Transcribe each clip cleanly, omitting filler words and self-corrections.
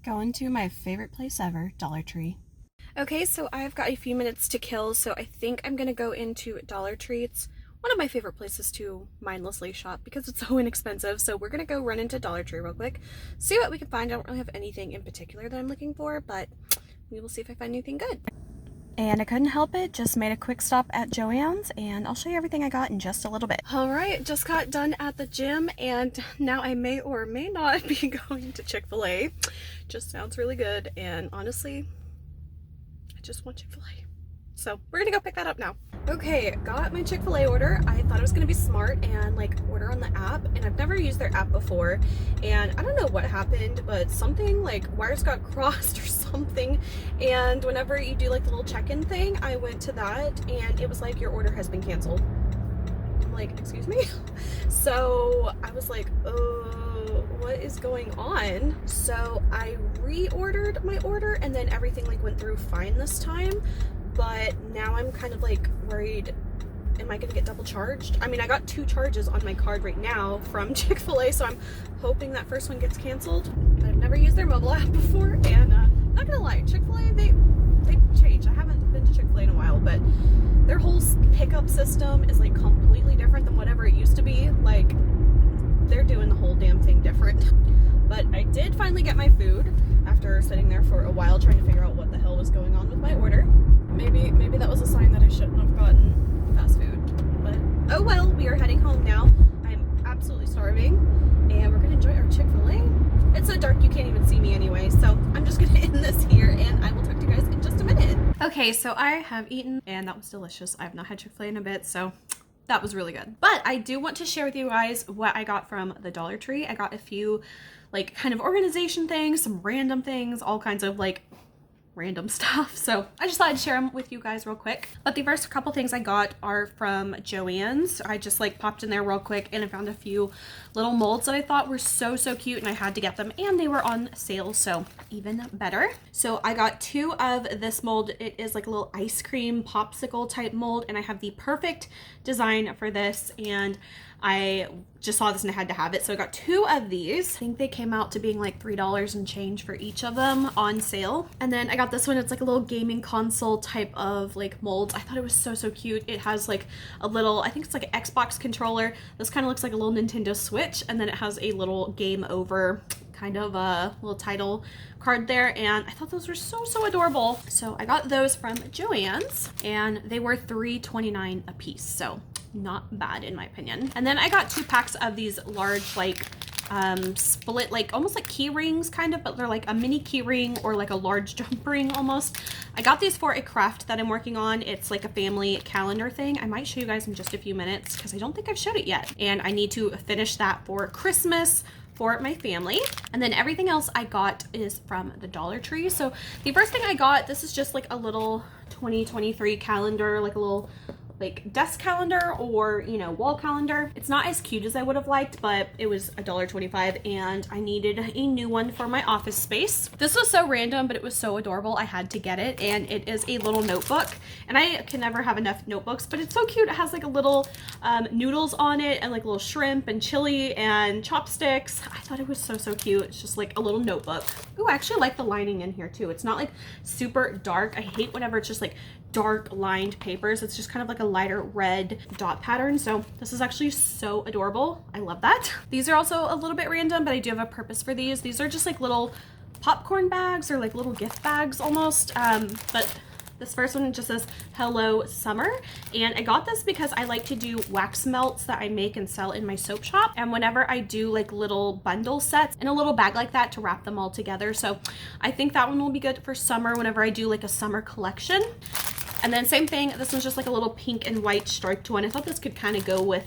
Going to my favorite place ever, Dollar Tree. Okay, so I've got a few minutes to kill, so I think I'm gonna go into Dollar Tree. It's one of my favorite places to mindlessly shop because it's so inexpensive. So we're gonna go run into Dollar Tree real quick, see what we can find. I don't really have anything in particular that I'm looking for, but we will see if I find anything good. And I couldn't help it, just made a quick stop at Joann's, and I'll show you everything I got in just a little bit. All right, just got done at the gym, and now I may or may not be going to Chick-fil-A. Just sounds really good, and honestly, I just want Chick-fil-A. So we're gonna go pick that up now. Okay, got my Chick-fil-A order. I thought it was gonna be smart and like order on the app, and I've never used their app before, and I don't know what happened, but something like wires got crossed or something, and whenever you do like the little check-in thing, I went to that and it was like, your order has been canceled. I'm like, excuse me? So I was like, what is going on? So I reordered my order, and then everything like went through fine this time. But now I'm kind of like worried, am I gonna get double charged? I mean, I got 2 charges on my card right now from Chick-fil-A, so I'm hoping that first one gets canceled. But I've never used their mobile app before, and not gonna lie, Chick-fil-A, they changed. I haven't been to Chick-fil-A in a while, but their whole pickup system is like completely different than whatever it used to be. Like, they're doing the whole damn thing different. But I did finally get my food after sitting there for a while trying to figure out what the hell was going on with my order. Maybe that was a sign that I shouldn't have gotten fast food, but oh well. We are heading home now. I'm absolutely starving, and we're gonna enjoy our Chick-fil-A. It's so dark you can't even see me anyway, so I'm just gonna end this here, and I will talk to you guys in just a minute. Okay, so I have eaten, and that was delicious. I have not had Chick-fil-A in a bit, so that was really good. But I do want to share with you guys what I got from the Dollar Tree. I got a few like kind of organization things, some random things, all kinds of like random stuff. So I just thought I'd share them with you guys real quick. But the first couple things I got are from Joann's. I just like popped in there real quick and I found a few little molds that I thought were so cute, and I had to get them, and they were on sale, so even better. So I got 2 of this mold. It is like a little ice cream popsicle type mold, and I have the perfect design for this, and I just saw this and I had to have it. So I got 2 of these. I think they came out to being like $3 and change for each of them on sale. And then I got this one. It's like a little gaming console type of like mold. I thought it was so cute. It has like a little, I think it's like an Xbox controller. This kind of looks like a little Nintendo Switch, and then it has a little game over kind of a little title card there, and I thought those were so adorable. So I got those from Joann's, and they were $3.29 a piece, so not bad in my opinion. And then I got 2 packs of these large like split, like almost like key rings kind of, but they're like a mini key ring or like a large jump ring almost. I got these for a craft that I'm working on. It's like a family calendar thing. I might show you guys in just a few minutes because I don't think I've showed it yet, and I need to finish that for Christmas for my family. And then everything else I got is from the Dollar Tree. So the first thing I got, this is just like a little 2023 calendar, like a little like desk calendar or, you know, wall calendar. It's not as cute as I would have liked, but it was $1.25, and I needed a new one for my office space. This was so random, but it was so adorable. I had to get it, and it is a little notebook, and I can never have enough notebooks, but it's so cute. It has like a little noodles on it, and like little shrimp and chili and chopsticks. I thought it was so cute. It's just like a little notebook. Ooh, I actually like the lining in here too. It's not like super dark. I hate whenever it's just like dark lined papers. It's just kind of like a lighter red dot pattern. So this is actually so adorable. I love that. These are also a little bit random, but I do have a purpose for these. These are just like little popcorn bags or like little gift bags almost. But this first one just says Hello Summer, and I got this because I like to do wax melts that I make and sell in my soap shop, and whenever I do like little bundle sets in a little bag like that to wrap them all together. So I think that one will be good for summer whenever I do like a summer collection. And then same thing, this one's just like a little pink and white striped one. I thought this could kind of go with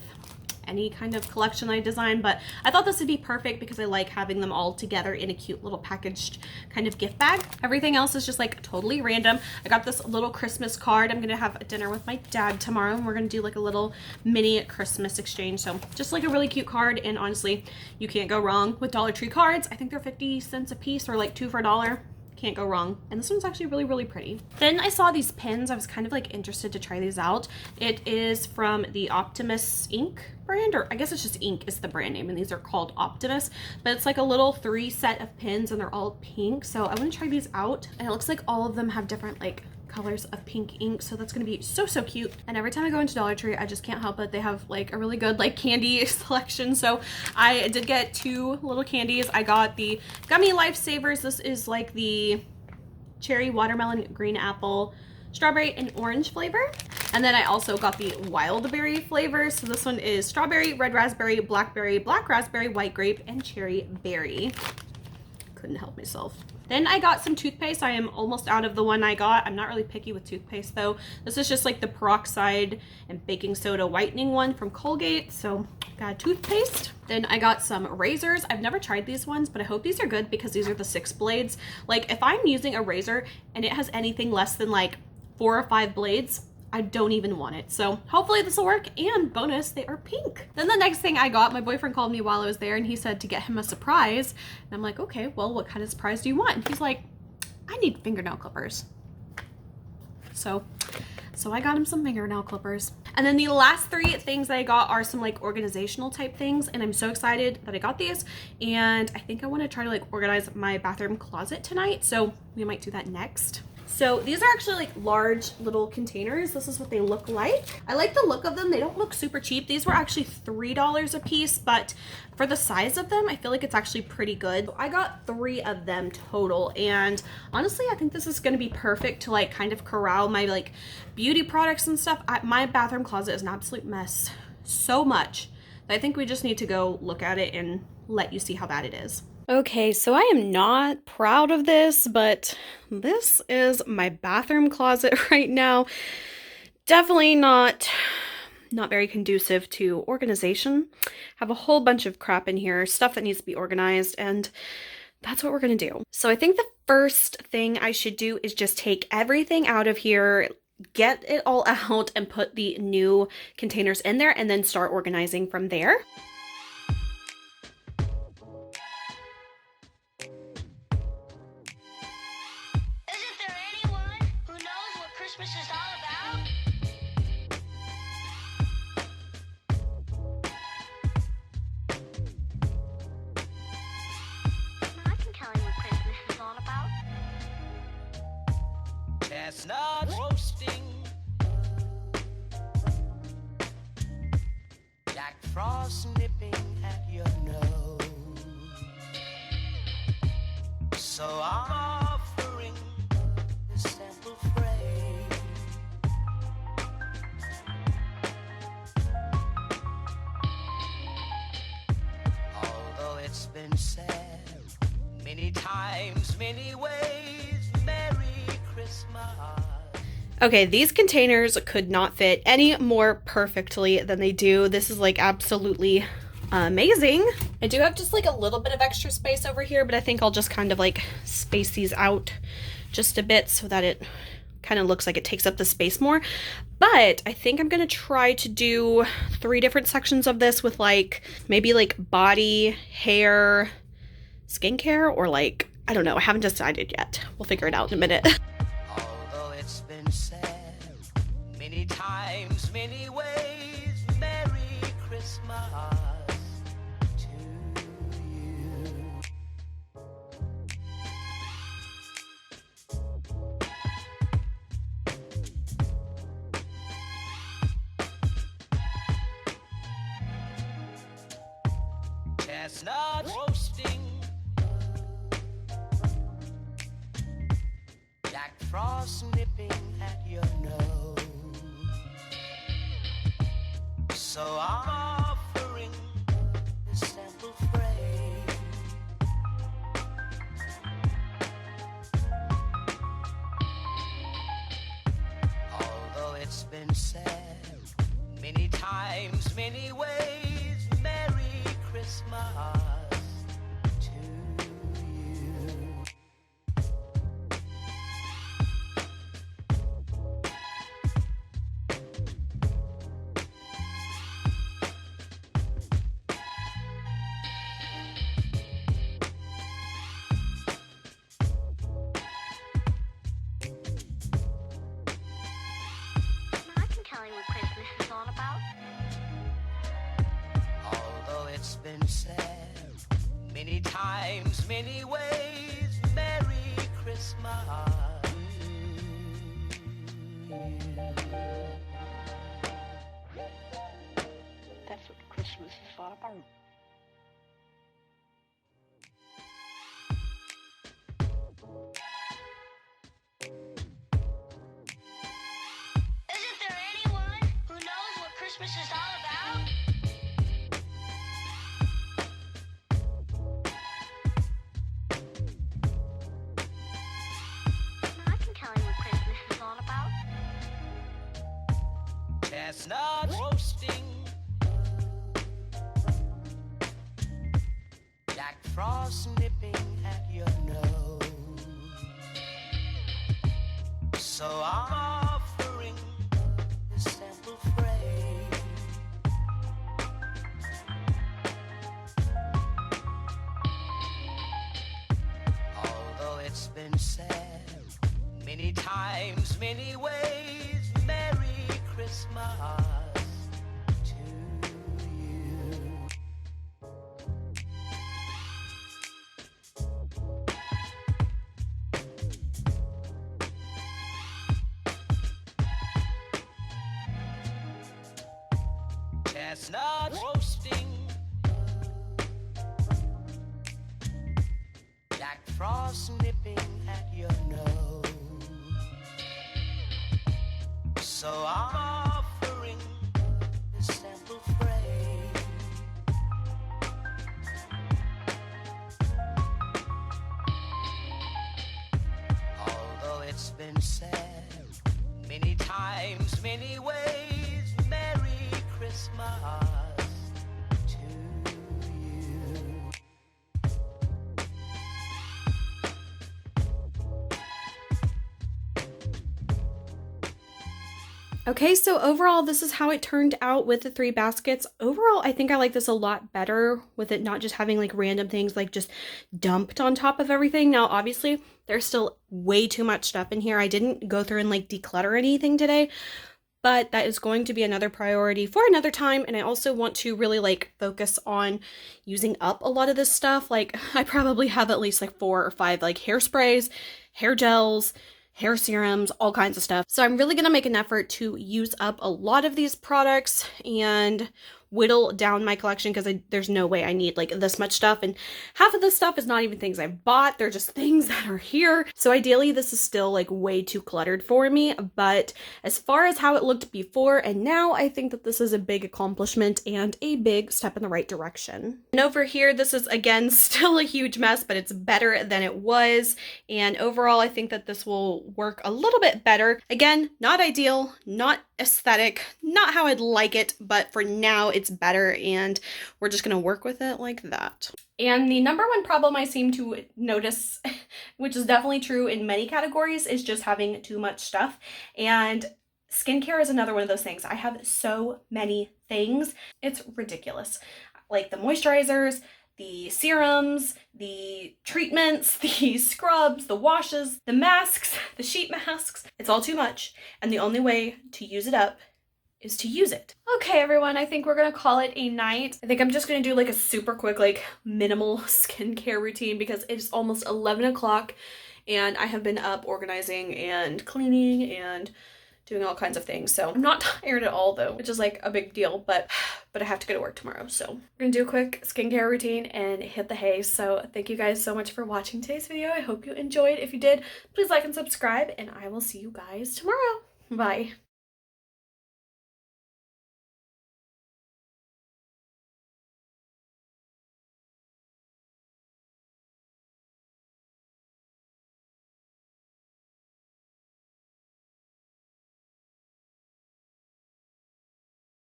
any kind of collection I design, but I thought this would be perfect because I like having them all together in a cute little packaged kind of gift bag. Everything else is just like totally random. I got this little Christmas card. I'm gonna have a dinner with my dad tomorrow, and we're gonna do like a little mini Christmas exchange. So just like a really cute card, and honestly, you can't go wrong with Dollar Tree cards. I think they're 50 cents a piece or like 2 for $1. Can't go wrong. And this one's actually really, really pretty. Then I saw these pins. I was kind of like interested to try these out. It is from the Optimus ink brand, or I guess it's just ink is the brand name, and these are called Optimus, but it's like a little 3 set of pins and they're all pink. So I want to try these out, and it looks like all of them have different like colors of pink ink, so that's gonna be so cute. And every time I go into Dollar Tree, I just can't help it. They have like a really good like candy selection, so I did get 2 little candies. I got the Gummy Lifesavers. This is like the cherry, watermelon, green apple, strawberry, and orange flavor. And then I also got the wild berry flavor. So this one is strawberry, red raspberry, blackberry, black raspberry, white grape, and cherry berry. Couldn't help myself. Then I got some toothpaste. I am almost out of the one I got. I'm not really picky with toothpaste though. This is just like the peroxide and baking soda whitening one from Colgate. So got a toothpaste. Then I got some razors. I've never tried these ones, but I hope these are good because these are the 6 blades. Like if I'm using a razor and it has anything less than like 4 or 5 blades, I don't even want it. So hopefully this will work, and bonus, they are pink. Then the next thing I got, my boyfriend called me while I was there and he said to get him a surprise. And I'm like, okay, well, what kind of surprise do you want? And he's like, I need fingernail clippers. So I got him some fingernail clippers. And then the last 3 things that I got are some like organizational type things, and I'm so excited that I got these. And I think I want to try to like organize my bathroom closet tonight, so we might do that next. So these are actually like large little containers. This is what they look like. I like the look of them. They don't look super cheap. These were actually $3 a piece, but for the size of them, I feel like it's actually pretty good. I got 3 of them total, and honestly, I think this is gonna be perfect to like kind of corral my like beauty products and stuff. My bathroom closet is an absolute mess, so much that I think we just need to go look at it and let you see how bad it is. Okay, so I am not proud of this, but this is my bathroom closet right now. Definitely not very conducive to organization. Have a whole bunch of crap in here, stuff that needs to be organized, and that's what we're gonna do. So I think the first thing I should do is just take everything out of here, get it all out, and put the new containers in there, and then start organizing from there. Christmas is all about. I can tell you what Christmas is all about. Chestnuts roasting, Jack Frost nipping at your nose. So I'm offering this simple phrase. It's been said many times, many ways, Merry Christmas. Okay, these containers could not fit any more perfectly than they do. This is like absolutely amazing. I do have just like a little bit of extra space over here, but I think I'll just kind of like space these out just a bit so that it kind of looks like it takes up the space more. But I think I'm gonna try to do 3 different sections of this with like maybe like body, hair, skincare, or like, I don't know, I haven't decided yet. We'll figure it out in a minute. Although it's been said many times, many ways, Merry Christmas to you. Chestnuts roasting, Jack Frost nipping at your nose. So I'm offering this simple phrase. Although it's been said many times, many ways, Merry Christmas to you. it's been said many times, many ways, Merry Christmas. That's what Christmas is all about. Isn't there anyone who knows what Christmas is all about? I can tell you what Christmas is all about. Chestnuts roasting, Jack Frost nipping at your nose. So I'm offering this simple phrase. Although it's been said many times, many ways, Merry Christmas to you. Chestnut roasting, Jack Frost nipping at your nose. So I'm offering this simple phrase. Although it's been said many times, many ways, Merry Christmas to you. Okay, so overall, this is how it turned out with the 3 baskets. Overall, I think I like this a lot better with it not just having like random things like just dumped on top of everything. Now, obviously, there's still way too much stuff in here. I didn't go through and like declutter anything today, but that is going to be another priority for another time. And I also want to really like focus on using up a lot of this stuff. Like I probably have at least like 4 or 5 like hairsprays, hair gels, hair serums, all kinds of stuff. So I'm really gonna make an effort to use up a lot of these products and whittle down my collection because there's no way I need like this much stuff, and half of this stuff is not even things I've bought, they're just things that are here. So ideally this is still like way too cluttered for me, but as far as how it looked before and now, I think that this is a big accomplishment and a big step in the right direction. And over here, this is again still a huge mess, but it's better than it was, and overall I think that this will work a little bit better. Again, not ideal, not aesthetic, not how I'd like it, but for now it's better and we're just gonna work with it like that. And the number one problem I seem to notice, which is definitely true in many categories, is just having too much stuff. And skincare is another one of those things. I have so many things, it's ridiculous. Like the moisturizers, the serums, the treatments, the scrubs, the washes, the masks, the sheet masks. It's all too much, and the only way to use it up is to use it. Okay, everyone, I think we're gonna call it a night. I think I'm just gonna do like a super quick, like minimal skincare routine because it's almost 11 o'clock and I have been up organizing and cleaning and doing all kinds of things. So I'm not tired at all though, which is like a big deal, but I have to go to work tomorrow. So we're gonna do a quick skincare routine and hit the hay. So thank you guys so much for watching today's video. I hope you enjoyed. If you did, please like and subscribe, and I will see you guys tomorrow. Bye.